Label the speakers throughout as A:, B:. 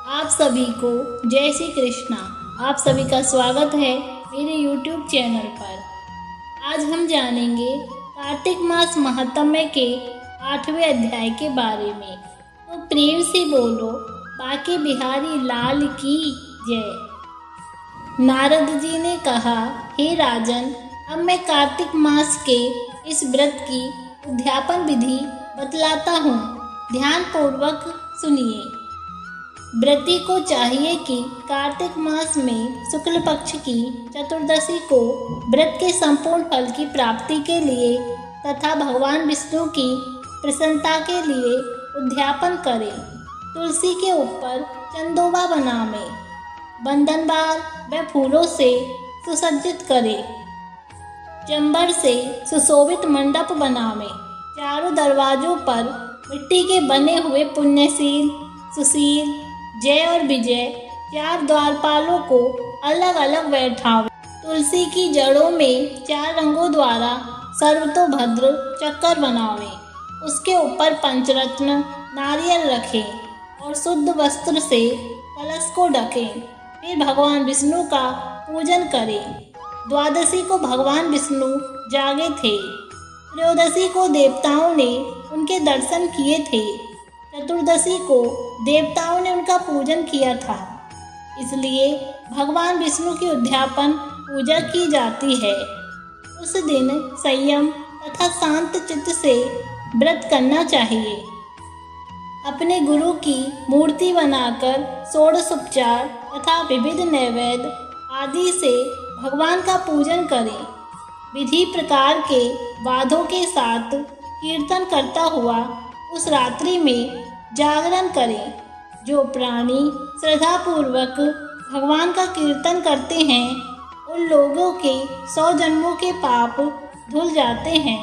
A: आप सभी को जय श्री कृष्णा। आप सभी का स्वागत है मेरे YouTube चैनल पर। आज हम जानेंगे कार्तिक मास महात्म्य के 8वें अध्याय के बारे में। तो प्रेम से बोलो बाके बिहारी लाल की जय। नारद जी ने कहा, हे राजन, अब मैं कार्तिक मास के इस व्रत की उद्यापन विधि बतलाता हूँ, ध्यान पूर्वक सुनिए। व्रती को चाहिए कि कार्तिक मास में शुक्ल पक्ष की चतुर्दशी को व्रत के संपूर्ण फल की प्राप्ति के लिए तथा भगवान विष्णु की प्रसन्नता के लिए उद्यापन करे। तुलसी के ऊपर चंदोबा बनावे, बंधनबार व फूलों से सुसज्जित करे, चंबर से सुशोभित मंडप बनावे, चारों दरवाजों पर मिट्टी के बने हुए पुण्यशील, सुशील, जय और विजय 4 द्वारपालों को अलग अलग बैठावे। तुलसी की जड़ों में 4 रंगों द्वारा सर्वतोभद्र चक्कर बनावे, उसके ऊपर पंचरत्न नारियल रखे और शुद्ध वस्त्र से कलश को ढके। फिर भगवान विष्णु का पूजन करें। द्वादशी को भगवान विष्णु जागे थे, त्रयोदशी को देवताओं ने उनके दर्शन किए थे, चतुर्दशी को देवताओं ने उनका पूजन किया था, इसलिए भगवान विष्णु की उद्यापन पूजा की जाती है। उस दिन संयम तथा शांत चित्त से व्रत करना चाहिए। अपने गुरु की मूर्ति बनाकर षोडशोपचार तथा विविध नैवेद्य आदि से भगवान का पूजन करें। विधि प्रकार के वाद्यों के साथ कीर्तन करता हुआ उस रात्रि में जागरण करें। जो प्राणी श्रद्धापूर्वक भगवान का कीर्तन करते हैं, उन लोगों के 100 जन्मों के पाप धुल जाते हैं।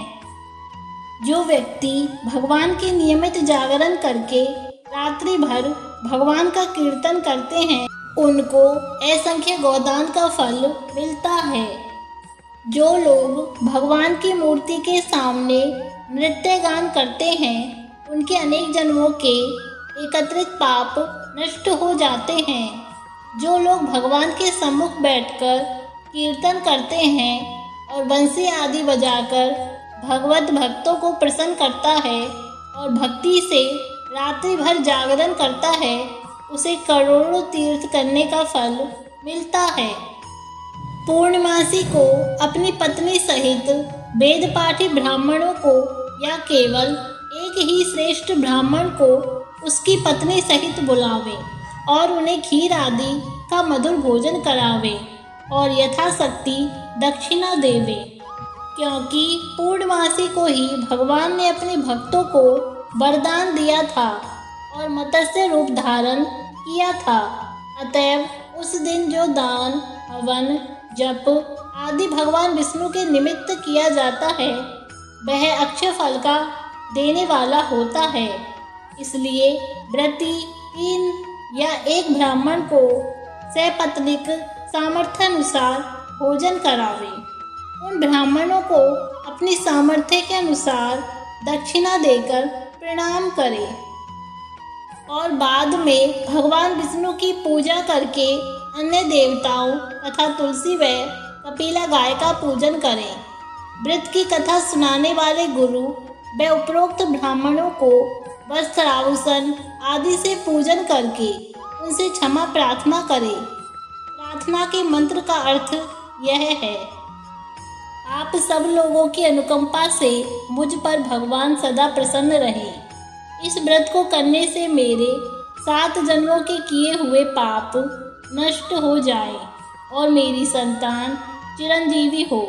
A: जो व्यक्ति भगवान के नियमित जागरण करके रात्रि भर भगवान का कीर्तन करते हैं, उनको असंख्य गोदान का फल मिलता है। जो लोग भगवान की मूर्ति के सामने नृत्य गान करते हैं, उनके अनेक जन्मों के एकत्रित पाप नष्ट हो जाते हैं। जो लोग भगवान के सम्मुख बैठकर कीर्तन करते हैं और बंसी आदि बजाकर भगवत भक्तों को प्रसन्न करता है और भक्ति से रात्रि भर जागरण करता है, उसे करोड़ों तीर्थ करने का फल मिलता है। पूर्णमासी को अपनी पत्नी सहित वेद पाठी ब्राह्मणों को या केवल एक ही श्रेष्ठ ब्राह्मण को उसकी पत्नी सहित बुलावे और उन्हें खीर आदि का मधुर भोजन करावे और यथाशक्ति दक्षिणा देवे, क्योंकि पूर्णमासी को ही भगवान ने अपने भक्तों को वरदान दिया था और मत्स्य रूप धारण किया था। अतएव उस दिन जो दान, हवन, जप आदि भगवान विष्णु के निमित्त किया जाता है, वह अक्षय फल का देने वाला होता है। इसलिए व्रती 3 या 1 ब्राह्मण को सपत्नीक सामर्थ्यानुसार भोजन करावे। उन ब्राह्मणों को अपनी सामर्थ्य के अनुसार दक्षिणा देकर प्रणाम करे और बाद में भगवान विष्णु की पूजा करके अन्य देवताओं तथा तुलसी व कपिला गाय का पूजन करें। व्रत की कथा सुनाने वाले गुरु व उपरोक्त ब्राह्मणों को वस्त्र आभूषण आदि से पूजन करके उनसे क्षमा प्रार्थना करें। प्रार्थना के मंत्र का अर्थ यह है, आप सब लोगों की अनुकंपा से मुझ पर भगवान सदा प्रसन्न रहे। इस व्रत को करने से मेरे 7 जन्मों के किए हुए पाप नष्ट हो जाए और मेरी संतान चिरंजीवी हो।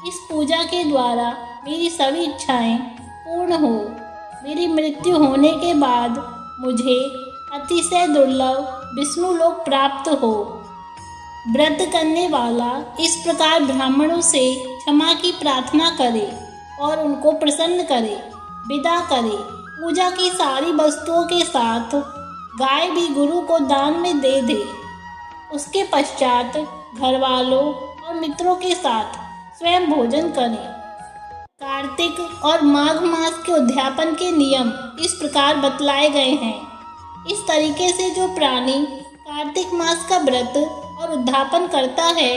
A: इस पूजा के द्वारा मेरी सभी इच्छाएं पूर्ण हो। मेरी मृत्यु होने के बाद मुझे अतिशय दुर्लभ विष्णु लोक प्राप्त हो। व्रत करने वाला इस प्रकार ब्राह्मणों से क्षमा की प्रार्थना करे और उनको प्रसन्न करे, विदा करे। पूजा की सारी वस्तुओं के साथ गाय भी गुरु को दान में दे दे। उसके पश्चात घर वालों और मित्रों के साथ स्वयं भोजन करें। कार्तिक और माघ मास के उद्यापन के नियम इस प्रकार बतलाए गए हैं। इस तरीके से जो प्राणी कार्तिक मास का व्रत और उद्यापन करता है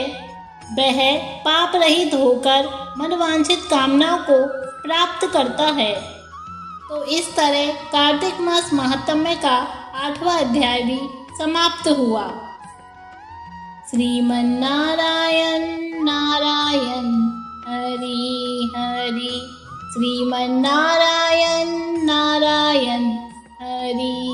A: वह पाप रहित होकर मनवांछित कामनाओं को प्राप्त करता है। तो इस तरह कार्तिक मास महात्म्य का 8वां अध्याय भी समाप्त हुआ। श्रीमन्नारायण नारायण हरि हरि, श्रीमन्नारायण नारायण हरि